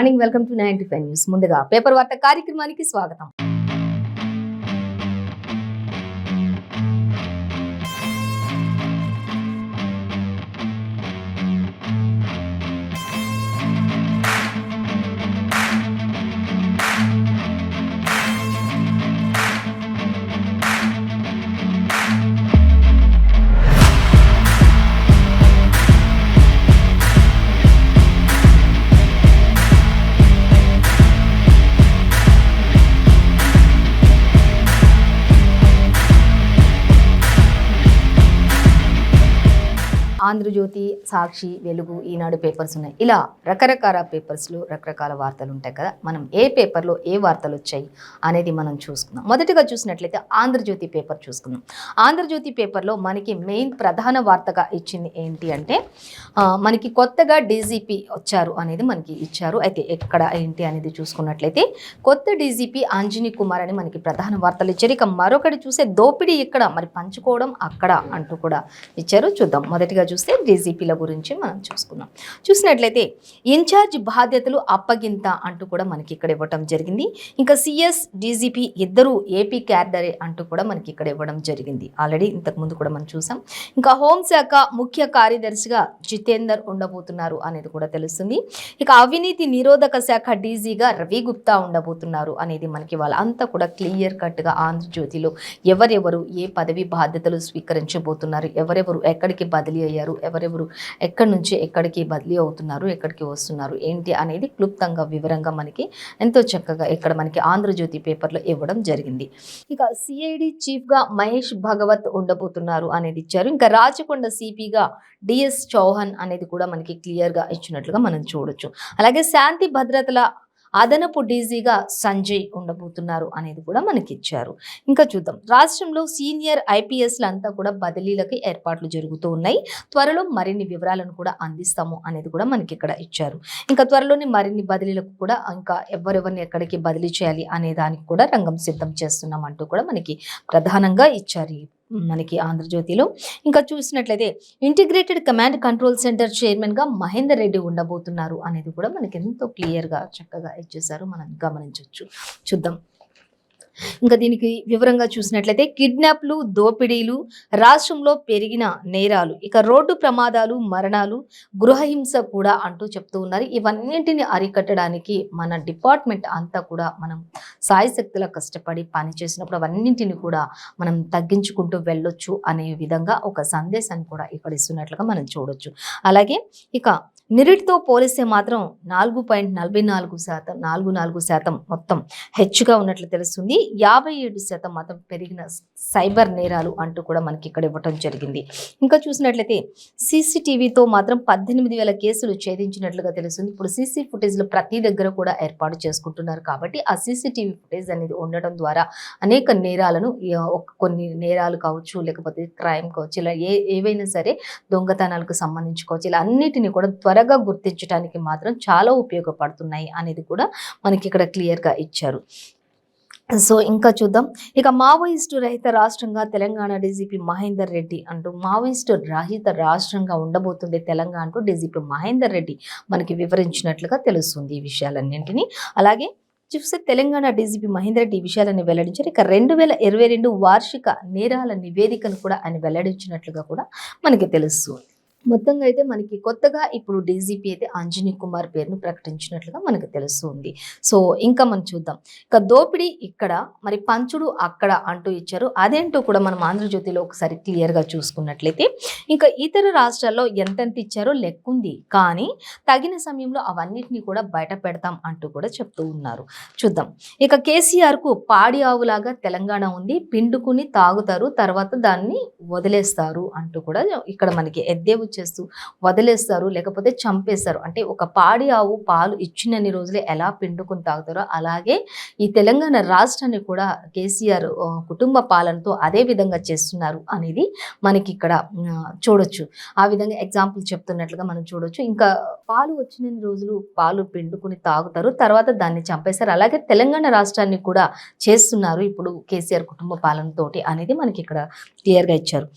Morning, welcome to 95 news. ముందుగా paper వార్త కార్యక్రమానికి స్వాగతం. ఆంధ్రజ్యోతి, సాక్షి, వెలుగు, ఈనాడు పేపర్స్ ఉన్నాయి. ఇలా రకరకాల పేపర్స్లో రకరకాల వార్తలు ఉంటాయి కదా. మనం ఏ పేపర్లో ఏ వార్తలు వచ్చాయి అనేది మనం చూసుకుందాం. మొదటిగా చూసినట్లయితే ఆంధ్రజ్యోతి పేపర్ చూసుకుందాం. ఆంధ్రజ్యోతి పేపర్లో మనకి మెయిన్ ప్రధాన వార్తగా ఇచ్చింది ఏంటి అంటే మనకి కొత్తగా డీజీపీ వచ్చారు అనేది మనకి ఇచ్చారు. అయితే ఎక్కడ ఏంటి అనేది చూసుకున్నట్లయితే కొత్త డీజీపీ అంజనీ కుమార్ అని మనకి ప్రధాన వార్తలు ఇచ్చారు. ఇక మరొకటి చూసే దోపిడీ ఇక్కడ, మరి పంచుకోవడం అక్కడ అంటూ కూడా ఇచ్చారు. చూద్దాం. మొదటిగా చూస్తే డీజీపీల గురించి మనం చూసినట్లయితే ఇన్ఛార్జ్ బాధ్యతలు అప్పగింత అంటూ కూడా మనకి ఇక్కడ ఇవ్వడం జరిగింది. ఇంకా సిఎస్, డీజీపీ ఇద్దరు ఏపీ క్యాడరే అంటూ కూడా మనకి ఇక్కడ ఇవ్వడం జరిగింది. ఆల్రెడీ ఇంతకుముందు కూడా మనం చూసాం. ఇంకా హోంశాఖ ముఖ్య కార్యదర్శిగా జితేందర్ ఉండబోతున్నారు అనేది కూడా తెలుస్తుంది. ఇక అవినీతి నిరోధక శాఖ డీజీగా రవి గుప్తా ఉండబోతున్నారు అనేది మనకి వాళ్ళంతా కూడా క్లియర్ కట్గా ఆంధ్రజ్యోతిలో ఎవరెవరు ఏ పదవి బాధ్యతలు స్వీకరించబోతున్నారు, ఎవరెవరు ఎక్కడికి బదిలీ అయ్యారు, ఎవరెవరు ఎక్కడి నుంచి ఎక్కడికి బదిలీ అవుతున్నారు, ఎక్కడికి వస్తున్నారు ఏంటి అనేది క్లుప్తంగా వివరంగా మనకి ఎంతో చక్కగా ఇక్కడ మనకి ఆంధ్రజ్యోతి పేపర్లో ఇవ్వడం జరిగింది. ఇక సిఐడి చీఫ్గా మహేష్ భగవత్ ఉండబోతున్నారు అనేది ఇచ్చారు. ఇంకా రాచకొండ సిపిగా డిఎస్ చౌహాన్ అనేది కూడా మనకి క్లియర్గా ఇచ్చినట్లుగా మనం చూడొచ్చు. అలాగే శాంతి భద్రతల అదనపు డీజీగా సంజయ్ ఉండబోతున్నారు అనేది కూడా మనకి ఇచ్చారు. ఇంకా చూద్దాం. రాష్ట్రంలో సీనియర్ ఐపీఎస్లు అంతా కూడా బదిలీలకి ఏర్పాట్లు జరుగుతూ ఉన్నాయి. త్వరలో మరిన్ని వివరాలను కూడా అందిస్తాము అనేది కూడా మనకి ఇక్కడ ఇచ్చారు. ఇంకా త్వరలోని మరిన్ని బదిలీలకు కూడా ఇంకా ఎవరెవరిని ఎక్కడికి బదిలీ చేయాలి అనే దానికి కూడా రంగం సిద్ధం చేస్తున్నాం అంటూ కూడా మనకి ప్రధానంగా ఇచ్చారు మనకి ఆంధ్రజ్యోతిలో. ఇంకా చూసినట్లయితే ఇంటిగ్రేటెడ్ కమాండ్ కంట్రోల్ సెంటర్ చైర్మన్గా మహేందర్ రెడ్డి ఉండబోతున్నారు అనేది కూడా మనకి ఎంతో క్లియర్గా చక్కగా ఇచ్చేసారు, మనం గమనించవచ్చు. చూద్దాం. ఇంకా దీనికి వివరంగా చూసినట్లయితే కిడ్నాప్లు, దోపిడీలు, రాష్ట్రంలో పెరిగిన నేరాలు, ఇక రోడ్డు ప్రమాదాలు, మరణాలు, గృహహింస కూడా అంటూ చెప్తూ ఉన్నారు. ఇవన్నింటిని అరికట్టడానికి మన డిపార్ట్మెంట్ అంతా కూడా మనం సాయశక్తులా కష్టపడి పనిచేసినప్పుడు అవన్నింటిని కూడా మనం తగ్గించుకుంటూ వెళ్ళొచ్చు అనే విధంగా ఒక సందేశాన్ని కూడా ఇక్కడ ఇస్తున్నట్లుగా మనం చూడొచ్చు. అలాగే ఇక నిరుటితో పోలిస్తే మాత్రం 4.44% మొత్తం హెచ్చుగా ఉన్నట్లు తెలుస్తుంది. 57% మాత్రం పెరిగిన సైబర్ నేరాలు అంటూ కూడా మనకి ఇక్కడ ఇవ్వటం జరిగింది. ఇంకా చూసినట్లయితే సీసీటీవీతో మాత్రం 18,000 కేసులు ఛేదించినట్లుగా తెలుస్తుంది. ఇప్పుడు సీసీ ఫుటేజ్లు ప్రతి దగ్గర కూడా ఏర్పాటు చేసుకుంటున్నారు కాబట్టి ఆ సీసీటీవీ ఫుటేజ్ అనేది ఉండటం ద్వారా అనేక నేరాలను, కొన్ని నేరాలు కావచ్చు, లేకపోతే క్రైమ్ కావచ్చు, ఇలా ఏవైనా సరే దొంగతనాలకు సంబంధించుకోవచ్చు, ఇలా అన్నిటిని కూడా త్వరగా గుర్తించడానికి మాత్రం చాలా ఉపయోగపడుతున్నాయి అనేది కూడా మనకి ఇక్కడ క్లియర్గా ఇచ్చారు. సో ఇంకా చూద్దాం. ఇక మావోయిస్టు రహిత రాష్ట్రంగా తెలంగాణ డీజీపీ మహేందర్ రెడ్డి అంటూ మావోయిస్టు రహిత రాష్ట్రంగా ఉండబోతుంది తెలంగాణ అంటూ డీజీపీ మహేందర్ రెడ్డి మనకి వివరించినట్లుగా తెలుస్తుంది ఈ విషయాలన్నింటినీ. అలాగే చూస్తే తెలంగాణ డీజీపీ మహేందర్ రెడ్డి ఈ విషయాలను వెల్లడించారు. ఇక 2022 వార్షిక నేరాల నివేదికను కూడా ఆయన వెల్లడించినట్లుగా కూడా మనకి తెలుస్తుంది. మొత్తంగా అయితే మనకి కొత్తగా ఇప్పుడు డీజీపీ అయితే అంజనీ కుమార్ పేరును ప్రకటించినట్లుగా మనకు తెలుస్తుంది. సో ఇంకా మనం చూద్దాం. ఇక దోపిడీ ఇక్కడ, మరి పంచుడు అక్కడ అంటూ ఇచ్చారు. అదేంటో కూడా మనం ఆంధ్రజ్యోతిలో ఒకసారి క్లియర్గా చూసుకున్నట్లయితే ఇంకా ఇతర రాష్ట్రాల్లో ఎంతెంత ఇచ్చారో లెక్కుంది, కానీ తగిన సమయంలో అవన్నిటినీ కూడా బయట పెడతాం అంటూ కూడా చెప్తూ ఉన్నారు. చూద్దాం. ఇక కేసీఆర్కు పాడి ఆవులాగా తెలంగాణ ఉంది, పిండుకుని తాగుతారు, తర్వాత దాన్ని వదిలేస్తారు అంటూ కూడా ఇక్కడ మనకి ఎద్దేవు చేస్తూ వదిలేస్తారు, లేకపోతే చంపేస్తారు. అంటే ఒక పాడి ఆవు పాలు ఇచ్చినన్ని రోజులే ఎలా పిండుకుని తాగుతారో అలాగే ఈ తెలంగాణ రాష్ట్రాన్ని కూడా కేసీఆర్ కుటుంబ పాలనతో అదే విధంగా చేస్తున్నారు అనేది మనకి ఇక్కడ చూడొచ్చు. ఆ విధంగా ఎగ్జాంపుల్ చెప్తున్నట్లుగా మనం చూడొచ్చు. ఇంకా పాలు వచ్చినన్ని రోజులు పాలు పిండుకుని తాగుతారు, తర్వాత దాన్ని చంపేస్తారు. అలాగే తెలంగాణ రాష్ట్రాన్ని కూడా చేస్తున్నారు ఇప్పుడు కేసీఆర్ కుటుంబ పాలనతోటి అనేది మనకి ఇక్కడ క్లియర్గా ఇచ్చారు.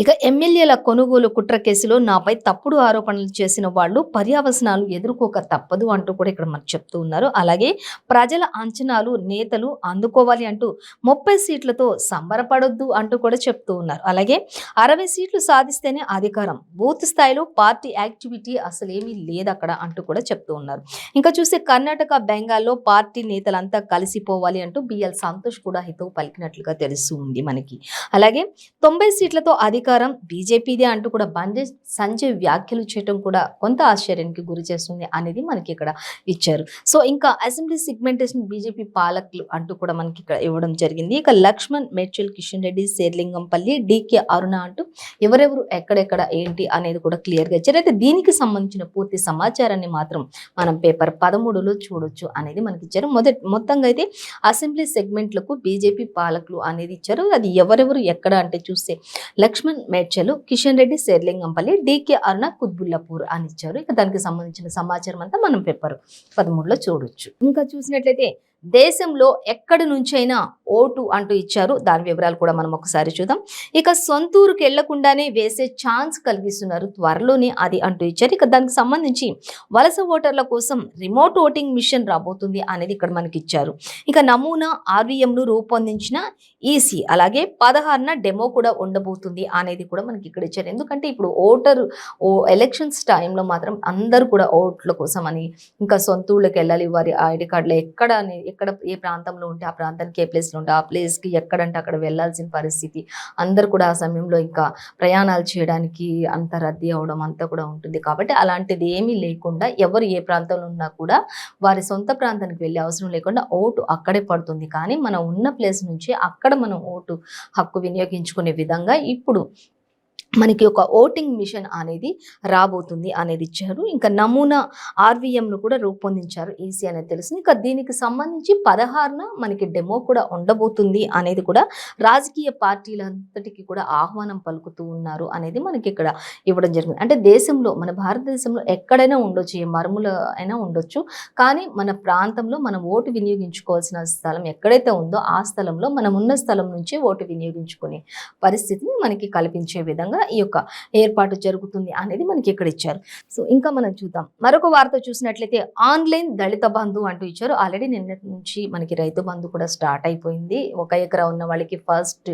ఇక ఎమ్మెల్యేల కొనుగోలు కుట్ర కేసులో నాపై తప్పుడు ఆరోపణలు చేసిన వాళ్ళు పర్యవసనాలు ఎదుర్కోక తప్పదు అంటూ కూడా ఇక్కడ మనకు చెప్తూ ఉన్నారు. అలాగే ప్రజల అంచనాలు నేతలు అందుకోవాలి అంటూ 30 సీట్లతో సంబరపడొద్దు అంటూ కూడా చెప్తూ ఉన్నారు. అలాగే 60 సీట్లు సాధిస్తేనే అధికారం, బూత్ స్థాయిలో పార్టీ యాక్టివిటీ అసలేమీ లేదు అక్కడ అంటూ కూడా చెప్తూ ఉన్నారు. ఇంకా చూస్తే కర్ణాటక, బెంగాల్లో పార్టీ నేతలంతా కలిసిపోవాలి అంటూ బిఎల్ సంతోష్ కూడా హితవు పలికినట్లుగా తెలుస్తూ ఉంది మనకి. అలాగే 90 సీట్లతో అధికారం బీజేపీదే అంటూ కూడా బండి సంజయ్ వ్యాఖ్యలు చేయడం కూడా కొంత ఆశ్చర్యానికి గురి చేస్తుంది అనేది మనకి ఇక్కడ ఇచ్చారు. సో ఇంకా అసెంబ్లీ సెగ్మెంటేషన్ బీజేపీ పాలకులు అంటూ కూడా మనకి ఇక్కడ ఇవ్వడం జరిగింది. ఇక లక్ష్మణ్, మేడ్చల్, కిషన్ రెడ్డి, శేర్లింగంపల్లి, డికే అరుణ అంటూ ఎవరెవరు ఎక్కడెక్కడ ఏంటి అనేది కూడా క్లియర్గా ఇచ్చారు. అయితే దీనికి సంబంధించిన పూర్తి సమాచారాన్ని మాత్రం మనం పేపర్ 13లో చూడొచ్చు అనేది మనకి ఇచ్చారు. మొత్తంగా అయితే అసెంబ్లీ సెగ్మెంట్లకు బీజేపీ పాలకులు అనేది ఇచ్చారు. అది ఎవరెవరు ఎక్కడ అంటే చూస్తే లక్ష్మణ్, మేడ్చల్, కిషన్ రెడ్డి, శేర్లింగంపల్లి, డికే అరుణ, కుత్బుల్లాపూర్ అని ఇచ్చారు. ఇక దానికి సంబంధించిన సమాచారం అంతా మనం పేపర్ 13లో చూడొచ్చు. ఇంకా చూసినట్లయితే దేశంలో ఎక్కడి నుంచైనా ఓటు అంటూ ఇచ్చారు. దాని వివరాలు కూడా మనం ఒకసారి చూద్దాం. ఇక సొంతూరుకు వెళ్లకుండానే వేసే ఛాన్స్ కలిగిస్తున్నారు త్వరలోనే అది అంటూ ఇచ్చారు. ఇక దానికి సంబంధించి వలస ఓటర్ల కోసం రిమోట్ ఓటింగ్ మిషన్ రాబోతుంది అనేది ఇక్కడ మనకి ఇచ్చారు. ఇక నమూనా ఆర్వీఎంను రూపొందించిన ఈసీ, అలాగే 16న డెమో కూడా ఉండబోతుంది అనేది కూడా మనకి ఇక్కడ ఇచ్చారు. ఎందుకంటే ఇప్పుడు ఎలక్షన్స్ టైంలో మాత్రం అందరూ కూడా ఓట్ల కోసం అని ఇంకా సొంతూళ్ళకి వెళ్ళాలి, వారి ఐడి కార్డులు ఎక్కడ ఏ ప్రాంతంలో ఉంటే ఆ ప్రాంతానికి ఏ ప్లేస్లో ఉంటే ఆ ప్లేస్కి ఎక్కడంటే అక్కడ వెళ్ళాల్సిన పరిస్థితి. అందరు కూడా ఆ సమయంలో ఇంకా ప్రయాణాలు చేయడానికి అంత రద్దీ అవడం అంతా కూడా ఉంటుంది. కాబట్టి అలాంటిది ఏమీ లేకుండా ఎవరు ఏ ప్రాంతంలో ఉన్నా కూడా వారి సొంత ప్రాంతానికి వెళ్ళే అవసరం లేకుండా ఓటు అక్కడే పడుతుంది. కానీ మనం ఉన్న ప్లేస్ నుంచి అక్కడ మనం ఓటు హక్కు వినియోగించుకునే విధంగా ఇప్పుడు మనకి ఒక ఓటింగ్ మిషన్ అనేది రాబోతుంది అనేది ఇచ్చారు. ఇంకా నమూనా ఆర్వీఎంను కూడా రూపొందించారు ఈసీ అనేది తెలుస్తుంది. ఇంకా దీనికి సంబంధించి 16న మనకి డెమో కూడా ఉండబోతుంది అనేది కూడా రాజకీయ పార్టీలంతటికీ కూడా ఆహ్వానం పలుకుతూ ఉన్నారు అనేది మనకి ఇక్కడ ఇవ్వడం జరిగింది. అంటే దేశంలో, మన భారతదేశంలో ఎక్కడైనా ఉండొచ్చు, ఏ మరుముల అయినా ఉండొచ్చు, కానీ మన ప్రాంతంలో మనం ఓటు వినియోగించుకోవాల్సిన స్థలం ఎక్కడైతే ఉందో ఆ స్థలంలో మనం ఉన్న స్థలం నుంచి ఓటు వినియోగించుకునే పరిస్థితిని మనకి కల్పించే విధంగా ఈ యొక్క ఏర్పాటు జరుగుతుంది అనేది మనకి ఇక్కడ ఇచ్చారు. సో ఇంకా మనం చూద్దాం. మరొక వార్త చూసినట్లయితే ఆన్లైన్ దళిత బంధు అంటూ ఇచ్చారు. ఆల్రెడీ నిన్నటి నుంచి మనకి రైతు బంధు కూడా స్టార్ట్ అయిపోయింది. 1 ఎకరా ఉన్న వాళ్ళకి ఫస్ట్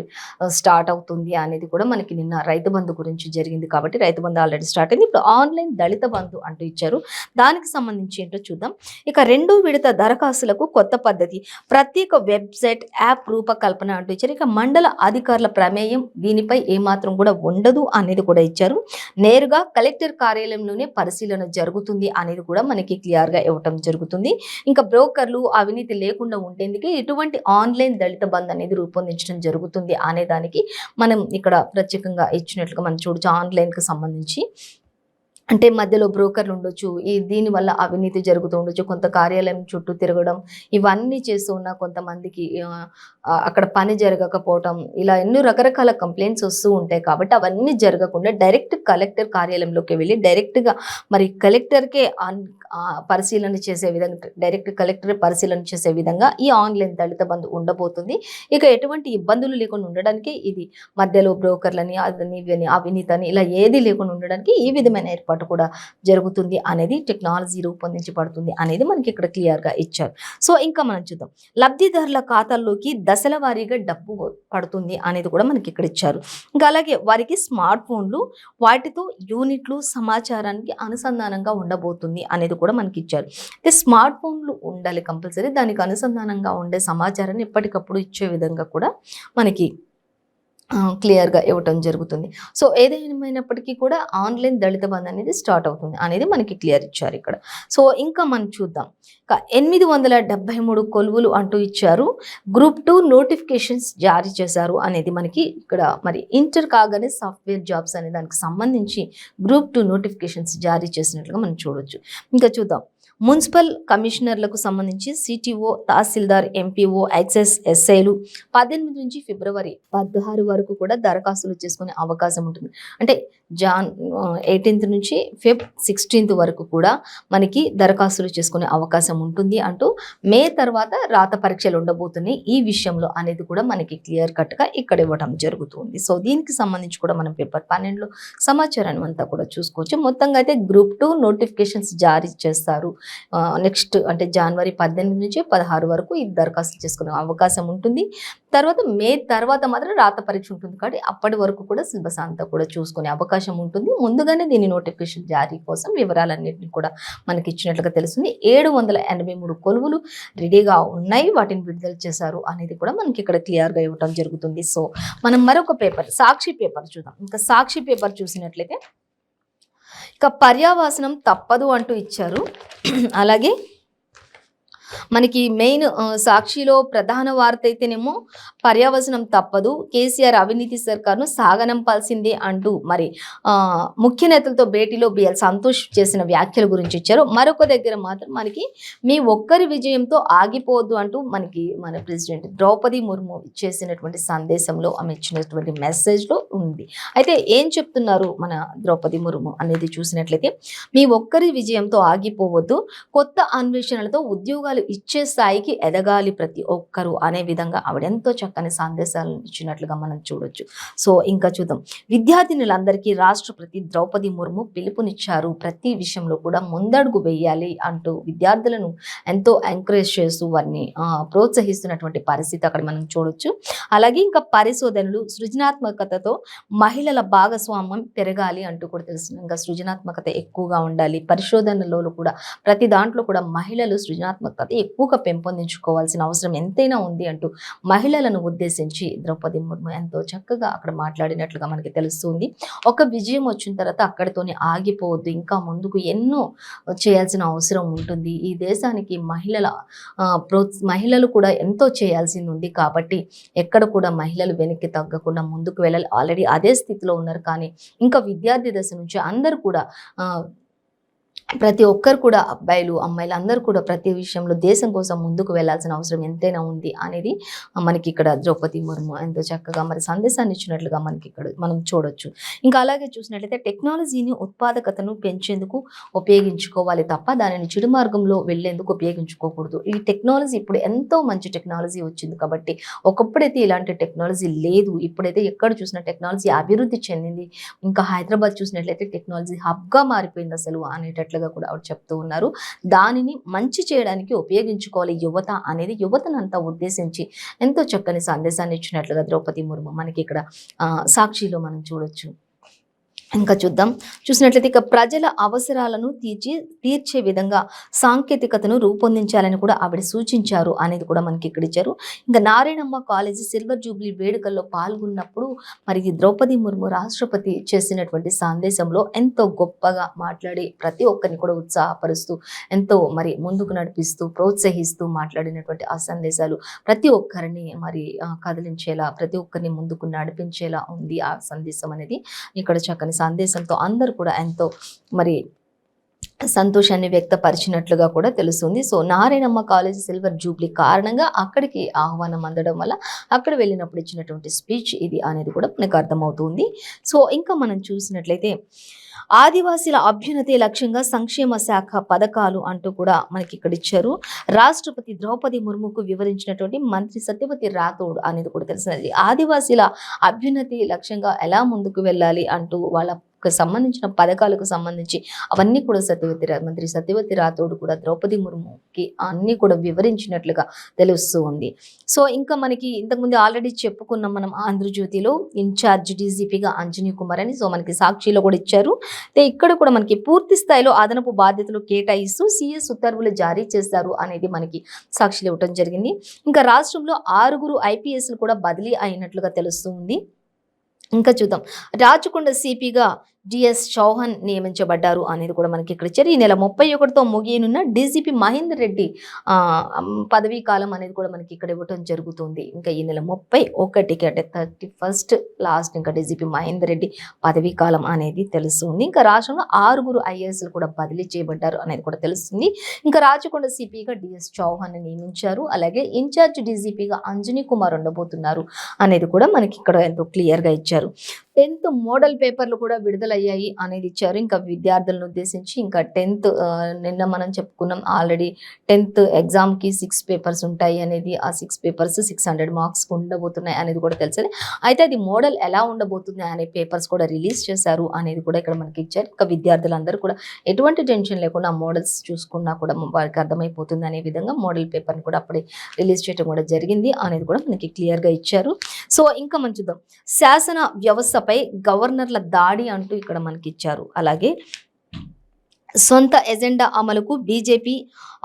స్టార్ట్ అవుతుంది అనేది కూడా మనకి నిన్న రైతు బంధు గురించి జరిగింది. కాబట్టి రైతు బంధు ఆల్రెడీ స్టార్ట్ అయింది. ఇప్పుడు ఆన్లైన్ దళిత బంధు అంటూ ఇచ్చారు. దానికి సంబంధించి ఏంటో చూద్దాం. ఇక 2వ విడత దరఖాస్తులకు కొత్త పద్ధతి, ప్రత్యేక వెబ్సైట్, యాప్ రూపకల్పన అంటూ ఇచ్చారు. ఇక మండల అధికారుల ప్రమేయం దీనిపై ఏమాత్రం కూడా ఉండదు అనేది కూడా ఇచ్చారు. నేరుగా కలెక్టర్ కార్యాలయంలోనే పరిశీలన జరుగుతుంది అనేది కూడా మనకి క్లియర్ గా ఇవ్వటం జరుగుతుంది. ఇంకా బ్రోకర్లు, అవినీతి లేకుండా ఉండేందుకే ఇటువంటి ఆన్లైన్ దళిత బంధు అనేది రూపొందించడం జరుగుతుంది అనే దానికి మనం ఇక్కడ ప్రత్యేకంగా ఇచ్చినట్లుగా మనం చూడొచ్చు. ఆన్లైన్ కి సంబంధించి అంటే మధ్యలో బ్రోకర్లు ఉండొచ్చు, దీనివల్ల అవినీతి జరుగుతూ ఉండొచ్చు, కొంత కార్యాలయం చుట్టూ తిరగడం, ఇవన్నీ చేస్తూ ఉన్న కొంతమందికి అక్కడ పని జరగకపోవటం, ఇలా ఎన్నో రకరకాల కంప్లైంట్స్ వస్తూ ఉంటాయి. కాబట్టి అవన్నీ జరగకుండా డైరెక్ట్ కలెక్టర్ కార్యాలయంలోకి వెళ్ళి డైరెక్ట్గా మరి కలెక్టర్కే పరిశీలన చేసే విధంగా, డైరెక్ట్ కలెక్టర్ పరిశీలన చేసే విధంగా ఈ ఆన్లైన్ దళిత బంధు ఉండబోతుంది. ఇక ఎటువంటి ఇబ్బందులు లేకుండా ఉండడానికి ఇది మధ్యలో బ్రోకర్లని, అవినీతి అని ఇలా ఏది లేకుండా ఉండడానికి ఈ విధమైన ఏర్పాటు కూడా జరుగుతుంది అనేది టెక్నాలజీ రూపొందించబడుతుంది అనేది మనకి ఇక్కడ క్లియర్గా ఇచ్చారు. సో ఇంకా మనం చూద్దాం. లబ్ధిదారుల ఖాతాల్లోకి దశల వారీగా డబ్బు పడుతుంది అనేది కూడా మనకి ఇక్కడ ఇచ్చారు. ఇంకా అలాగే వారికి స్మార్ట్ ఫోన్లు, వాటితో యూనిట్లు సమాచారానికి అనుసంధానంగా ఉండబోతుంది అనేది కూడా మనకి ఇచ్చారు. అయితే స్మార్ట్ ఫోన్లు ఉండాలి కంపల్సరీ, దానికి అనుసంధానంగా ఉండే సమాచారాన్ని ఎప్పటికప్పుడు ఇచ్చే విధంగా కూడా మనకి క్లియర్గా ఇవ్వటం జరుగుతుంది. సో ఏదేమైనప్పటికీ కూడా ఆన్లైన్ దళిత బంధు అనేది స్టార్ట్ అవుతుంది అనేది మనకి క్లియర్ ఇచ్చారు ఇక్కడ. సో ఇంకా మనం చూద్దాం. 873 కొలువులు అంటూ ఇచ్చారు. గ్రూప్ 2 నోటిఫికేషన్స్ జారీ చేశారు అనేది మనకి ఇక్కడ మరి ఇంటర్ కాగానే సాఫ్ట్వేర్ జాబ్స్ అనే దానికి సంబంధించి గ్రూప్ 2 నోటిఫికేషన్స్ జారీ చేసినట్లుగా మనం చూడొచ్చు. ఇంకా చూద్దాం. మున్సిపల్ కమిషనర్లకు సంబంధించి సిటిఓ, తహసీల్దార్, ఎంపీఓ, ఎక్సైజ్ ఎస్ఐలు 18 నుంచి ఫిబ్రవరి 16 వరకు కూడా దరఖాస్తులు చేసుకునే అవకాశం ఉంటుంది. అంటే 18th నుంచి ఫెబ్ 16th వరకు కూడా మనకి దరఖాస్తులు చేసుకునే అవకాశం ఉంటుంది అంటూ మే తర్వాత రాత పరీక్షలు ఉండబోతున్నాయి ఈ విషయంలో అనేది కూడా మనకి క్లియర్ కట్గా ఇక్కడ ఇవ్వడం జరుగుతుంది. సో దీనికి సంబంధించి కూడా మనం పేపర్ 12లో సమాచారాన్ని అంతా కూడా చూసుకోవచ్చు. మొత్తంగా అయితే గ్రూప్ 2 నోటిఫికేషన్స్ జారీ చేస్తారు. నెక్స్ట్ అంటే జనవరి 18 నుంచి 16 వరకు ఈ దరఖాస్తు చేసుకునే అవకాశం ఉంటుంది. తర్వాత మే తర్వాత మాత్రం రాత పరీక్ష ఉంటుంది కాబట్టి అప్పటి వరకు కూడా సిలబస్ అంతా కూడా చూసుకునే అవకాశం ఉంటుంది. ముందుగానే దీని నోటిఫికేషన్ జారీ కోసం వివరాలన్నింటినీ కూడా మనకి ఇచ్చినట్లుగా తెలుస్తుంది. 783 కొలువులు రెడీగా ఉన్నాయి, వాటిని విడుదల చేశారు అనేది కూడా మనకి ఇక్కడ క్లియర్గా ఇవ్వడం జరుగుతుంది. సో మనం మరొక పేపర్ సాక్షి పేపర్ చూద్దాం. ఇంకా సాక్షి పేపర్ చూసినట్లయితే ఇక పర్యావసనం తప్పదు అంటూ ఇచ్చారు. అలాగే మనకి మెయిన్ సాక్షిలో ప్రధాన వార్త అయితేనేమో పర్యావసనం తప్పదు, కేసీఆర్ అవినీతి సర్కార్ను సాగనంపాల్సిందే అంటూ మరి ముఖ్య నేతలతో భేటీలో బిఎల్ సంతోష్ చేసిన వ్యాఖ్యల గురించి ఇచ్చారు. మరొక దగ్గర మాత్రం మనకి మీ ఒక్కరి విజయంతో ఆగిపోవద్దు అంటూ మనకి మన ప్రెసిడెంట్ ద్రౌపది ముర్ము చేసినటువంటి సందేశంలో ఆమె ఇచ్చినటువంటి మెసేజ్లో ఉంది. అయితే ఏం చెప్తున్నారు మన ద్రౌపది ముర్ము అనేది చూసినట్లయితే, మీ ఒక్కరి విజయంతో ఆగిపోవద్దు, కొత్త అన్వేషణలతో ఉద్యోగాలు ఇచ్చే స్థాయికి ఎదగాలి ప్రతి ఒక్కరు అనే విధంగా ఆవిడ ఎంతో చక్కని సందేశాలను ఇచ్చినట్లుగా మనం చూడొచ్చు. సో ఇంకా చూద్దాం. విద్యార్థినులందరికీ రాష్ట్రపతి ద్రౌపది ముర్ము పిలుపునిచ్చారు. ప్రతి విషయంలో కూడా ముందడుగు వేయాలి అంటూ విద్యార్థులను ఎంతో ఎంకరేజ్ చేస్తూ వారిని ప్రోత్సహిస్తున్నటువంటి పరిస్థితి అక్కడ మనం చూడొచ్చు. అలాగే ఇంకా పరిశోధనలు, సృజనాత్మకతతో మహిళల భాగస్వామ్యం పెరగాలి అంటూ కూడా తెలుస్తుంది. ఇంకా సృజనాత్మకత ఎక్కువగా ఉండాలి, పరిశోధనలో కూడా ప్రతి దాంట్లో కూడా మహిళలు సృజనాత్మకత ఎక్కువగా పెంపొందించుకోవాల్సిన అవసరం ఎంతైనా ఉంది అంటూ మహిళలను ఉద్దేశించి ద్రౌపది ముర్ము ఎంతో చక్కగా అక్కడ మాట్లాడినట్లుగా మనకి తెలుస్తుంది. ఒక విజయం వచ్చిన తర్వాత అక్కడితోనే ఆగిపోవద్దు, ఇంకా ముందుకు ఎన్నో చేయాల్సిన అవసరం ఉంటుంది. ఈ దేశానికి మహిళలు కూడా ఎంతో చేయాల్సింది ఉంది కాబట్టి ఎక్కడ కూడా మహిళలు వెనక్కి తగ్గకుండా ముందుకు వెళ్ళాలి. ఆల్రెడీ అదే స్థితిలో ఉన్నారు, కానీ ఇంకా విద్యార్థి దశ నుంచి అందరూ కూడా ప్రతి ఒక్కరు కూడా అబ్బాయిలు అమ్మాయిలు అందరూ కూడా ప్రతి విషయంలో దేశం కోసం ముందుకు వెళ్లాల్సిన అవసరం ఎంతైనా ఉంది అనేది మనకి ఇక్కడ ద్రౌపది ముర్ము ఎంతో చక్కగా మరి సందేశాన్ని ఇచ్చినట్లుగా మనకి ఇక్కడ మనం చూడొచ్చు. ఇంకా అలాగే చూసినట్లయితే టెక్నాలజీని ఉత్పాదకతను పెంచేందుకు ఉపయోగించుకోవాలి తప్ప దానిని చెడు మార్గంలో వెళ్లేందుకు ఉపయోగించుకోకూడదు. ఈ టెక్నాలజీ ఇప్పుడు ఎంతో మంచి టెక్నాలజీ వచ్చింది కాబట్టి, ఒకప్పుడైతే ఇలాంటి టెక్నాలజీ లేదు, ఇప్పుడైతే ఎక్కడ చూసినా టెక్నాలజీ అభివృద్ధి చెందింది. ఇంకా హైదరాబాద్ చూసినట్లయితే టెక్నాలజీ హబ్గా మారిపోయింది అసలు అనేటట్లుగా కూడా ఆవిడ చెప్తూ ఉన్నారు. దానిని మంచి చేయడానికి ఉపయోగించుకోవాలి యువత అనేది యువతనంతా ఉద్దేశించి ఎంతో చక్కని సందేశాన్ని ఇచ్చినట్లుగా ద్రౌపది ముర్ము మనకి ఇక్కడ సాక్షిలో మనం చూడొచ్చు. ఇంకా చూసినట్లయితే ఇక ప్రజల అవసరాలను తీర్చే విధంగా సాంకేతికతను రూపొందించాలని కూడా ఆవిడ సూచించారు అనేది కూడా మనకి ఇక్కడ ఇచ్చారు. ఇంకా నారాయణమ్మ కాలేజీ సిల్వర్ జూబ్లీ వేడుకల్లో పాల్గొన్నప్పుడు మరి ద్రౌపది ముర్ము రాష్ట్రపతి చేసినటువంటి సందేశంలో ఎంతో గొప్పగా మాట్లాడి ప్రతి ఒక్కరిని కూడా ఉత్సాహపరుస్తూ ఎంతో మరి ముందుకు నడిపిస్తూ ప్రోత్సహిస్తూ మాట్లాడినటువంటి ఆ సందేశాలు ప్రతి ఒక్కరిని మరి కదిలించేలా, ప్రతి ఒక్కరిని ముందుకు నడిపించేలా ఉంది ఆ సందేశం అనేది. ఇక్కడ చక్కని సందేశంతో అందరూ కూడా ఎంతో మరి సంతోషాన్ని వ్యక్తపరిచినట్లుగా కూడా తెలుస్తుంది. So Narayanamma college silver Jubilee కారణంగా అక్కడికి ఆహ్వానం అందడం వల్ల అక్కడ వెళ్ళినప్పుడు ఇచ్చినటువంటి స్పీచ్ ఇది అనేది కూడా మనకు అర్థమవుతుంది. సో ఇంకా మనం చూసినట్లయితే ఆదివాసీల అభ్యున్నతి లక్ష్యంగా సంక్షేమ శాఖ పథకాలు అంటూ కూడా మనకి ఇక్కడ ఇచ్చారు. రాష్ట్రపతి ద్రౌపది ముర్ముకు వివరించినటువంటి మంత్రి సత్యవతి రాథోడ్ అనేది కూడా తెలిసినది. ఆదివాసీల అభ్యున్నతి లక్ష్యంగా ఎలా ముందుకు వెళ్ళాలి అంటూ వాళ్ళ సంబంధించిన పథకాలకు సంబంధించి అవన్నీ కూడా మంత్రి సత్యవతి రాథోడ్ కూడా ద్రౌపది ముర్ముకి అన్ని కూడా వివరించినట్లుగా తెలుస్తూ ఉంది. సో ఇంకా మనకి ఇంతకుముందు ఆల్రెడీ చెప్పుకున్నాం మనం ఆంధ్రజ్యోతిలో ఇన్ఛార్జ్ డీజీపీగా అంజనీ కుమార్ అని. సో మనకి సాక్షిలో కూడా ఇచ్చారు. ఇక్కడ కూడా మనకి పూర్తి స్థాయిలో అదనపు బాధ్యతలు కేటాయిస్తూ సీఎస్ ఉత్తర్వులు జారీ చేస్తారు అనేది మనకి సాక్షిలో ఇవ్వడం జరిగింది. ఇంకా రాష్ట్రంలో 6 IPSలు కూడా బదిలీ అయినట్లుగా తెలుస్తూ ఉంది. ఇంకా రాచకొండ సిపిగా జిఎస్ చౌహాన్ నియమించబడ్డారు అనేది కూడా మనకి ఇక్కడ ఇచ్చారు. ఈ నెల 31తో ముగియనున్న డీజీపీ మహేందర్ రెడ్డి పదవీ కాలం అనేది కూడా మనకి ఇక్కడ ఇవ్వటం జరుగుతుంది. ఇంకా ఈ నెల 31కి అంటే 31st లాస్ట్ ఇంకా డీజీపీ మహేందర్ రెడ్డి పదవీ కాలం అనేది తెలుస్తుంది. ఇంకా రాష్ట్రంలో 6 ఐఏఎస్లు కూడా బదిలీ చేయబడ్డారు అనేది కూడా తెలుస్తుంది. ఇంకా రాచకొండ సిపిగా డిఎస్ చౌహాన్ నియమించారు. అలాగే ఇన్ఛార్జ్ డీజీపీగా అంజనీ కుమార్ ఉండబోతున్నారు అనేది కూడా మనకి ఇక్కడ ఎంతో క్లియర్గా ఇచ్చారు. 10th మోడల్ పేపర్లు కూడా విడుదలయ్యాయి అనేది ఇచ్చారు. ఇంకా విద్యార్థులను ఉద్దేశించి ఇంకా 10th నిన్న మనం చెప్పుకున్నాం ఆల్రెడీ 10th ఎగ్జామ్కి 6 పేపర్స్ ఉంటాయి అనేది, ఆ 6 పేపర్స్ 600 మార్క్స్ ఉండబోతున్నాయి అనేది కూడా తెలిసింది. అయితే అది మోడల్ ఎలా ఉండబోతుంది అనే పేపర్స్ కూడా రిలీజ్ చేశారు అనేది కూడా ఇక్కడ మనకి ఇచ్చారు. ఇంకా విద్యార్థులందరూ కూడా ఎటువంటి టెన్షన్ లేకుండా మోడల్స్ చూసుకున్నా కూడా వారికి అర్థమైపోతుంది అనే విధంగా మోడల్ పేపర్ని కూడా అప్పుడే రిలీజ్ చేయడం కూడా జరిగింది అనేది కూడా మనకి క్లియర్గా ఇచ్చారు. సో ఇంకా మనం చూద్దాం, శాసన వ్యవస్థపై గవర్నర్ల దాడి అంటూ ఇక్కడ మనకి ఇచ్చారు. అలాగే సొంత ఎజెండా అమలుకు బీజేపీ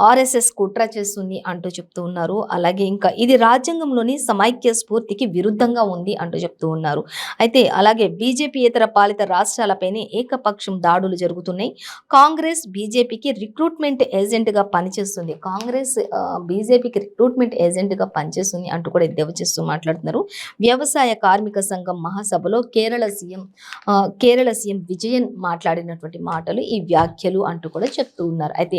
ఆర్ఎస్ఎస్ కుట్ర చేస్తుంది అంటూ చెప్తూ ఉన్నారు. అలాగే ఇంకా ఇది రాజ్యాంగంలోని సమైక్య స్ఫూర్తికి విరుద్ధంగా ఉంది అంటూ చెప్తూ ఉన్నారు. అయితే అలాగే బీజేపీ ఇతర పాలిత రాష్ట్రాలపైనే ఏకపక్షం దాడులు జరుగుతున్నాయి. కాంగ్రెస్ బీజేపీకి రిక్రూట్మెంట్ ఏజెంట్గా పనిచేస్తుంది, కాంగ్రెస్ బీజేపీకి రిక్రూట్మెంట్ ఏజెంట్గా పనిచేస్తుంది అంటూ కూడా ఎద్దేవా చేస్తూ మాట్లాడుతున్నారు. వ్యవసాయ కార్మిక సంఘం మహాసభలో కేరళ సీఎం విజయన్ మాట్లాడినటువంటి మాటలు, ఈ వ్యాఖ్యలు అంటూ కూడా చెప్తూ ఉన్నారు. అయితే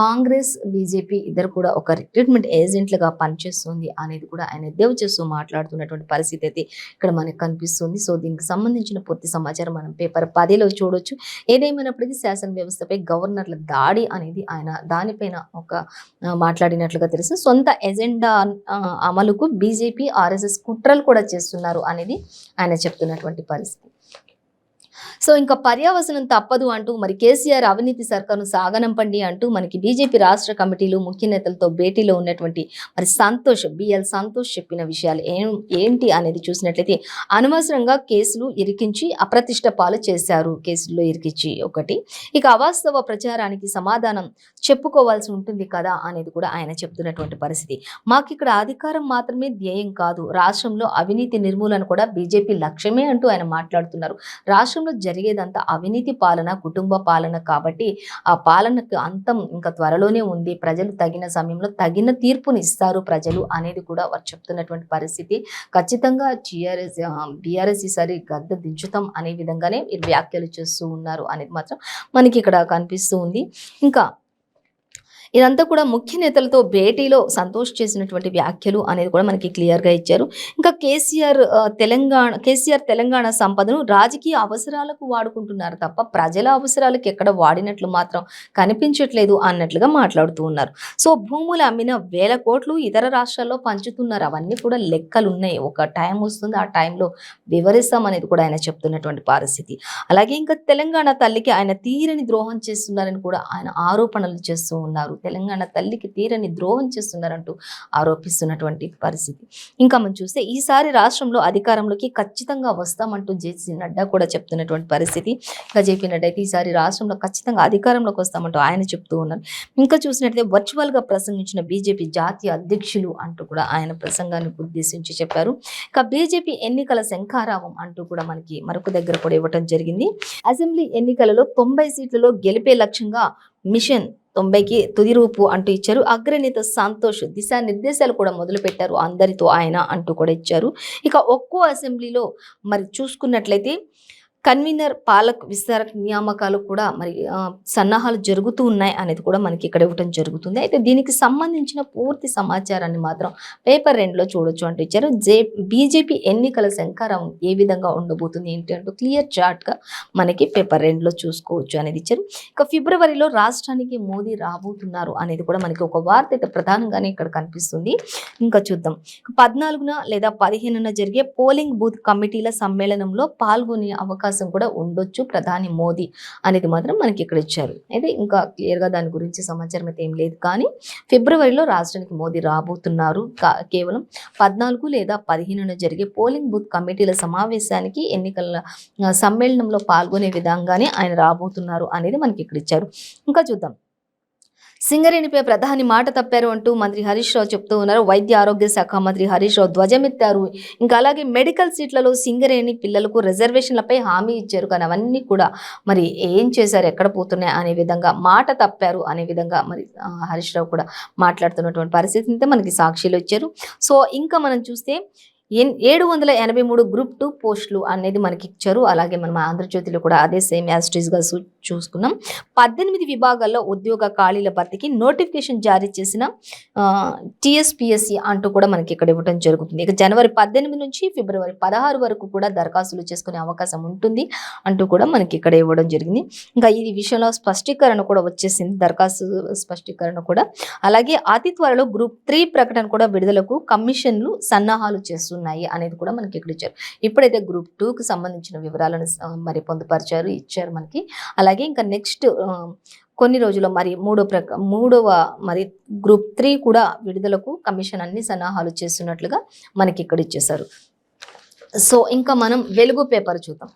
కాంగ్రెస్ బీజేపీ ఇద్దరు కూడా ఒక రిక్రూట్మెంట్ ఏజెంట్లుగా పనిచేస్తుంది అనేది కూడా ఆయన ఎద్దేవా చేస్తూ మాట్లాడుతున్నటువంటి పరిస్థితి అయితే ఇక్కడ మనకు కనిపిస్తుంది. సో దీనికి సంబంధించిన పూర్తి సమాచారం మనం పేపర్ 10లో చూడొచ్చు. ఏదేమైనప్పటికీ శాసన వ్యవస్థపై గవర్నర్ల దాడి అనేది ఆయన దానిపైన ఒక మాట్లాడినట్లుగా తెలుసు. సొంత ఎజెండా అమలుకు బీజేపీ ఆర్ఎస్ఎస్ కుట్రలు కూడా చేస్తున్నారు అనేది ఆయన చెప్తున్నటువంటి పరిస్థితి. సో ఇంకా పర్యావసనం తప్పదు అంటూ మరి కేసీఆర్ అవినీతి సర్కారును సాగనంపండి అంటూ మనకి బీజేపీ రాష్ట్ర కమిటీలు ముఖ్య నేతలతో భేటీలో ఉన్నటువంటి మరి బిఎల్ సంతోష్ చెప్పిన విషయాలు ఏంటి అనేది చూసినట్లయితే, అనవసరంగా కేసులు ఇరికించి అప్రతిష్ట పాలు చేశారు, కేసుల్లో ఇరికించి ఒకటి. ఇక అవాస్తవ ప్రచారానికి సమాధానం చెప్పుకోవాల్సి ఉంటుంది కదా అనేది కూడా ఆయన చెప్తున్నటువంటి పరిస్థితి. మాకు ఇక్కడ అధికారం మాత్రమే ధ్యేయం కాదు, రాష్ట్రంలో అవినీతి నిర్మూలన కూడా బీజేపీ లక్ష్యమే అంటూ ఆయన మాట్లాడుతున్నారు. రాష్ట్రంలో జరిగేదంతా అవినీతి పాలన, కుటుంబ పాలన కాబట్టి ఆ పాలనకు అంతం ఇంకా త్వరలోనే ఉంది. ప్రజలు తగిన సమయంలో తగిన తీర్పుని ఇస్తారు ప్రజలు అనేది కూడా వారు చెప్తున్నటువంటి పరిస్థితి. ఖచ్చితంగా బీఆర్ఎస్ ఈసారి గద్దె దించుతాం అనే విధంగానే వీరు వ్యాఖ్యలు చేస్తూ ఉన్నారు అనేది మాత్రం మనకి ఇక్కడ కనిపిస్తూ ఉంది. ఇంకా ఇదంతా కూడా ముఖ్య నేతలతో భేటీలో సంతోష్ చేసినటువంటి వ్యాఖ్యలు అనేది కూడా మనకి క్లియర్గా ఇచ్చారు. ఇంకా కేసీఆర్ తెలంగాణ సంపదను రాజకీయ అవసరాలకు వాడుకుంటున్నారు తప్ప ప్రజల అవసరాలకు ఎక్కడ వాడినట్లు మాత్రం కనిపించట్లేదు అన్నట్లుగా మాట్లాడుతూ ఉన్నారు. సో భూములు అమ్మిన 1000 కోట్లు ఇతర రాష్ట్రాల్లో పంచుతున్నారు, అవన్నీ కూడా లెక్కలు ఉన్నాయి, ఒక టైం వస్తుంది ఆ టైంలో వివరిస్తాం అనేది కూడా ఆయన చెప్తున్నటువంటి పరిస్థితి. అలాగే ఇంకా తెలంగాణ తల్లికి ఆయన తీరని ద్రోహం చేస్తున్నారని కూడా ఆయన ఆరోపణలు చేస్తూ ఉన్నారు. తెలంగాణ తల్లికి తీరని ద్రోహం చేస్తున్నారంటూ ఆరోపిస్తున్నటువంటి పరిస్థితి. ఇంకా మనం చూస్తే ఈసారి రాష్ట్రంలో అధికారంలోకి ఖచ్చితంగా వస్తామంటూ జేపీ నడ్డా కూడా చెప్తున్నటువంటి పరిస్థితి. ఇంకా జేపీ నడ్డా అయితే ఈసారి రాష్ట్రంలో ఖచ్చితంగా అధికారంలోకి వస్తామంటూ ఆయన చెప్తూ ఉన్నారు. ఇంకా చూసినట్లయితే వర్చువల్గా ప్రసంగించిన బీజేపీ జాతీయ అధ్యక్షులు అంటూ కూడా ఆయన ప్రసంగాన్ని ఉద్దేశించి చెప్పారు. ఇక బీజేపీ ఎన్నికల శంఖారావం అంటూ కూడా మనకి మరొక దగ్గర కూడా ఇవ్వటం జరిగింది. అసెంబ్లీ ఎన్నికలలో 90 సీట్లలో గెలిపే లక్ష్యంగా మిషన్ 90కి తుది రూపు అంటూ ఇచ్చారు. అగ్రనేత సంతోష్ దిశానిర్దేశాలు కూడా మొదలు పెట్టారు అందరితో ఆయన అంటూ కూడా ఇచ్చారు. ఇక ఒక్కో అసెంబ్లీలో మరి చూసుకున్నట్లయితే కన్వీనర్ పాలక్ విస్తారక నియామకాలు కూడా మరి సన్నాహాలు జరుగుతూ ఉన్నాయి అనేది కూడా మనకి ఇక్కడ ఇవ్వటం జరుగుతుంది. అయితే దీనికి సంబంధించిన పూర్తి సమాచారాన్ని మాత్రం పేపర్ 2లో చూడొచ్చు అంటూ ఇచ్చారు. బీజేపీ ఎన్నికల శంఖారావం ఏ విధంగా ఉండబోతుంది ఏంటి అంటూ క్లియర్ చార్ట్గా మనకి పేపర్ 2లో చూసుకోవచ్చు అనేది ఇచ్చారు. ఇక ఫిబ్రవరిలో రాష్ట్రానికి మోదీ రాబోతున్నారు అనేది కూడా మనకి ఒక వార్త అయితే ప్రధానంగానే ఇక్కడ కనిపిస్తుంది. ఇంకా చూద్దాం, 14న లేదా 15న జరిగే పోలింగ్ బూత్ కమిటీల సమ్మేళనంలో పాల్గొనే అవకాశం కూడా ఉండొచ్చు ప్రధాని మోదీ అనేది మాత్రం మనకి ఇక్కడ ఇచ్చారు. అయితే ఇంకా క్లియర్గా దాని గురించి సమాచారం అయితే ఏం లేదు, కానీ ఫిబ్రవరిలో రాష్ట్రానికి మోదీ రాబోతున్నారు. కేవలం 14 లేదా 15న జరిగే పోలింగ్ బూత్ కమిటీల సమావేశానికి ఎన్నికల సమ్మేళనంలో పాల్గొనే విధంగానే ఆయన రాబోతున్నారు అనేది మనకి ఇక్కడ ఇచ్చారు. ఇంకా చూద్దాం, సింగరేణిపై ప్రధాని మాట తప్పారు అంటూ మంత్రి హరీష్ రావు చెప్తూ ఉన్నారు. వైద్య ఆరోగ్య శాఖ మంత్రి హరీష్ రావు ధ్వజమెత్తారు. ఇంకా అలాగే మెడికల్ సీట్లలో సింగరేణి పిల్లలకు రిజర్వేషన్లపై హామీ ఇచ్చారు. కానీ అవన్నీ కూడా మరి ఏం చేశారు, ఎక్కడ పోతున్నాయి అనే విధంగా మాట తప్పారు అనే విధంగా మరి హరీష్ రావు కూడా మాట్లాడుతున్నటువంటి పరిస్థితి మనకి సాక్షిలో ఇచ్చారు. సో ఇంకా మనం చూస్తే 783 గ్రూప్ 2 పోస్టులు అనేది మనకి ఇచ్చారు. అలాగే మనం ఆంధ్రజ్యోతిలో కూడా అదే సేమ్ యాస్టీస్గా చూసుకున్నాం. 18 విభాగాల్లో ఉద్యోగ ఖాళీల భర్తీకి నోటిఫికేషన్ జారీ చేసిన టీఎస్పీఎస్సీ అంటూ కూడా మనకి ఇక్కడ ఇవ్వడం జరుగుతుంది. ఇక జనవరి 18 నుంచి ఫిబ్రవరి 16 వరకు కూడా దరఖాస్తులు చేసుకునే అవకాశం ఉంటుంది అంటూ కూడా మనకి ఇక్కడ ఇవ్వడం జరిగింది. ఇంకా ఈ విషయంలో స్పష్టీకరణ కూడా వచ్చేసింది, దరఖాస్తు స్పష్టీకరణ కూడా. అలాగే అతి త్వరలో గ్రూప్ 3 ప్రకటన కూడా విడుదలకు కమిషన్లు సన్నాహాలు చేస్తున్నారు అనేది కూడా మనకి ఇక్కడ ఇచ్చారు. ఇప్పుడైతే గ్రూప్ 2కి సంబంధించిన వివరాలను మరి పొందుపరిచారు, ఇచ్చారు మనకి. అలాగే ఇంకా నెక్స్ట్ కొన్ని రోజుల్లో మరి మూడవ మరి గ్రూప్ 3 కూడా విడుదలకు కమిషన్ అన్ని సన్నాహాలు చేస్తున్నట్లుగా మనకి ఇక్కడ ఇచ్చేశారు. సో ఇంకా మనం వెలుగు పేపర్ చూద్దాం.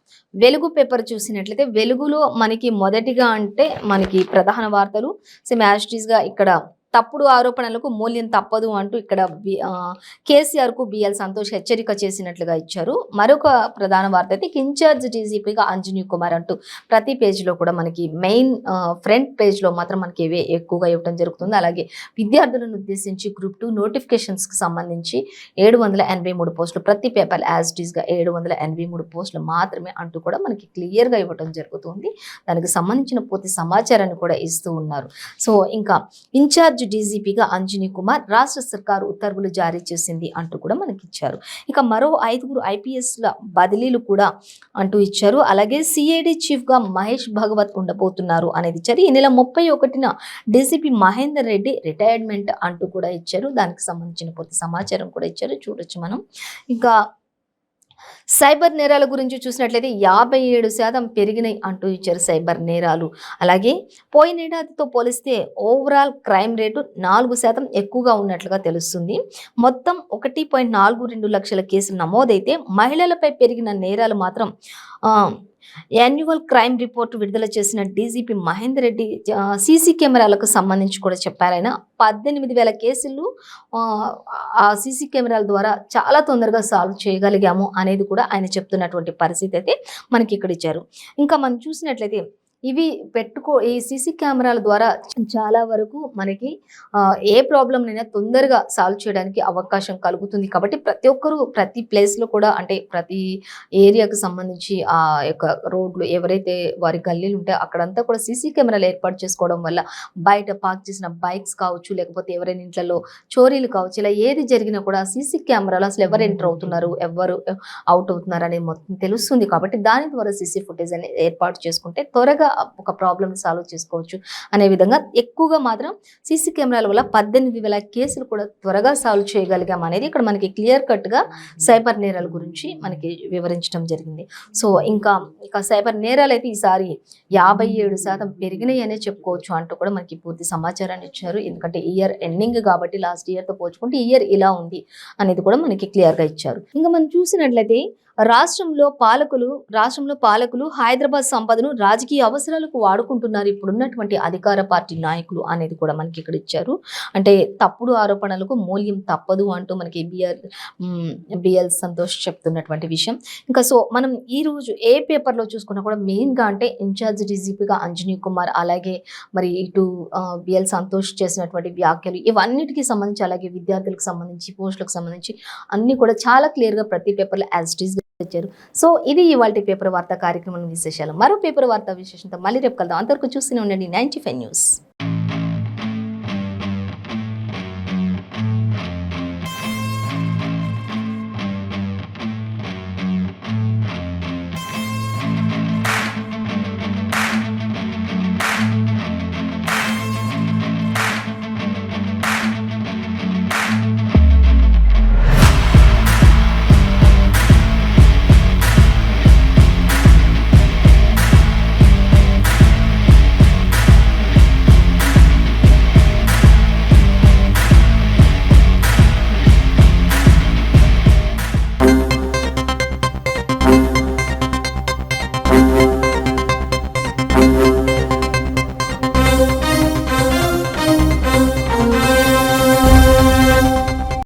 వెలుగు పేపర్ చూసినట్లయితే వెలుగులో మనకి మొదటిగా అంటే మనకి ప్రధాన వార్తలు సేమ్ యాస్టీస్గా ఇక్కడ తప్పుడు ఆరోపణలకు మూల్యం తప్పదు అంటూ ఇక్కడ కేసీఆర్కు బిఎల్ సంతోష్ హెచ్చరిక చేసినట్లుగా ఇచ్చారు. మరొక ప్రధాన వార్త అయితే ఇన్ఛార్జ్ డీజీపీగా అంజనీ కుమార్ అంటూ ప్రతి పేజ్లో కూడా మనకి మెయిన్ ఫ్రంట్ పేజ్లో మాత్రం మనకి ఇవే ఎక్కువగా ఇవ్వడం జరుగుతుంది. అలాగే విద్యార్థులను ఉద్దేశించి గ్రూప్ 2 నోటిఫికేషన్స్కి సంబంధించి 783 పోస్టులు, ప్రతి పేపర్ యాజ్ ఇట్ ఈస్గా 783 పోస్టులు మాత్రమే అంటూ కూడా మనకి క్లియర్గా ఇవ్వడం జరుగుతుంది. దానికి సంబంధించిన పూర్తి సమాచారాన్ని కూడా ఇస్తూ ఉన్నారు. సో ఇంకా ఇన్ఛార్జ్ డీజీపీగా అంజనీ కుమార్ రాష్ట్ర సర్కారు ఉత్తర్వులు జారీ చేసింది అంటూ కూడా మనకి ఇచ్చారు. ఇక మరో 5 ఐపీఎస్ల బదిలీలు కూడా అంటూ ఇచ్చారు. అలాగే సిఐడి చీఫ్గా మహేష్ భగవత్ ఉండబోతున్నారు అనేది ఇచ్చారు. ఈ నెల 31న డీసీపీ మహేందర్ రెడ్డి రిటైర్మెంట్ అంటూ కూడా ఇచ్చారు. దానికి సంబంధించిన పూర్తి సమాచారం కూడా ఇచ్చారు, చూడొచ్చు మనం. ఇంకా సైబర్ నేరాల గురించి చూసినట్లయితే 57% పెరిగినాయి అంటూ ఇచ్చారు సైబర్ నేరాలు. అలాగే పోయినేడాదితో పోలిస్తే ఓవరాల్ క్రైమ్ రేటు 4% ఎక్కువగా ఉన్నట్లుగా తెలుస్తుంది. మొత్తం 1.42 లక్షల కేసులు నమోదైతే మహిళలపై పెరిగిన నేరాలు మాత్రం యాన్యువల్ క్రైమ్ రిపోర్ట్ విడుదల చేసిన డీజీపీ మహేందర్ రెడ్డి సీసీ కెమెరాలకు సంబంధించి కూడా చెప్పారైనా 18,000 కేసులు ఆ సీసీ కెమెరాల ద్వారా చాలా తొందరగా సాల్వ్ చేయగలిగాము అనేది కూడా ఆయన చెప్తున్నటువంటి పరిస్థితి అయితే మనకి ఇక్కడ ఇచ్చారు. ఇంకా మనం చూసినట్లయితే ఇవి ఈ సీసీ కెమెరాల ద్వారా చాలా వరకు మనకి ఏ ప్రాబ్లంనైనా తొందరగా సాల్వ్ చేయడానికి అవకాశం కలుగుతుంది. కాబట్టి ప్రతి ఒక్కరూ ప్రతి ప్లేస్లో కూడా అంటే ప్రతి ఏరియాకు సంబంధించి ఆ యొక్క రోడ్లు ఎవరైతే వారి గల్లీలు ఉంటే అక్కడంతా కూడా సీసీ కెమెరాలు ఏర్పాటు చేసుకోవడం వల్ల బయట పార్క్ చేసిన బైక్స్ కావచ్చు, లేకపోతే ఎవరైనా ఇంట్లో చోరీలు కావచ్చు, ఇలా ఏది జరిగినా కూడా సీసీ కెమెరాలు అసలు ఎవరు ఎంటర్ అవుతున్నారు, ఎవరు అవుట్ అవుతున్నారు అనేది మొత్తం తెలుస్తుంది. కాబట్టి దాని ద్వారా సీసీ ఫుటేజ్ అనేది ఏర్పాటు చేసుకుంటే త్వరగా ఒక ప్రాబ్లమ్ని సాల్వ్ చేసుకోవచ్చు అనే విధంగా ఎక్కువగా మాత్రం సీసీ కెమెరాల వల్ల 18,000 కేసులు కూడా త్వరగా సాల్వ్ చేయగలిగాం అనేది ఇక్కడ మనకి క్లియర్ కట్గా సైబర్ నేరాల గురించి మనకి వివరించడం జరిగింది. సో ఇంకా సైబర్ నేరాలు అయితే ఈసారి 57% పెరిగినాయి అనే చెప్పుకోవచ్చు అంటూ కూడా మనకి పూర్తి సమాచారాన్ని ఇచ్చారు. ఎందుకంటే ఇయర్ ఎండింగ్ కాబట్టి లాస్ట్ ఇయర్తో పోల్చుకుంటే ఈ ఇయర్ ఇలా ఉంది అనేది కూడా మనకి క్లియర్గా ఇచ్చారు. ఇంకా మనం చూసినట్లయితే రాష్ట్రంలో పాలకులు హైదరాబాద్ సంపదను రాజకీయ అవసరాలకు వాడుకుంటున్నారు ఇప్పుడున్నటువంటి అధికార పార్టీ నాయకులు అనేది కూడా మనకి ఇక్కడ ఇచ్చారు. అంటే తప్పుడు ఆరోపణలకు మూల్యం తప్పదు అంటూ మనకి బిఎల్ సంతోష్ చెప్తున్నటువంటి విషయం. ఇంకా సో మనం ఈ రోజు ఏ పేపర్లో చూసుకున్నా కూడా మెయిన్గా అంటే ఇన్ఛార్జ్ డీజీపీగా అంజనీ కుమార్, అలాగే మరి ఇటు బిఎల్ సంతోష్ చేసినటువంటి వ్యాఖ్యలు ఇవన్నిటికీ సంబంధించి, అలాగే విద్యార్థులకు సంబంధించి, పోస్టులకు సంబంధించి అన్ని కూడా చాలా క్లియర్గా ప్రతి పేపర్లో యాజ్ ఇట్ ఈస్ వచ్చారు. సో ఇది ఇవాల్టి పేపర్ వార్తా కార్యక్రమం విశేషాలు. మరో పేపర్ వార్తా విశేషంతో మళ్ళీ రేపు కలుద్దాం. అంతవరకు చూస్తూనే ఉండండి 95 న్యూస్.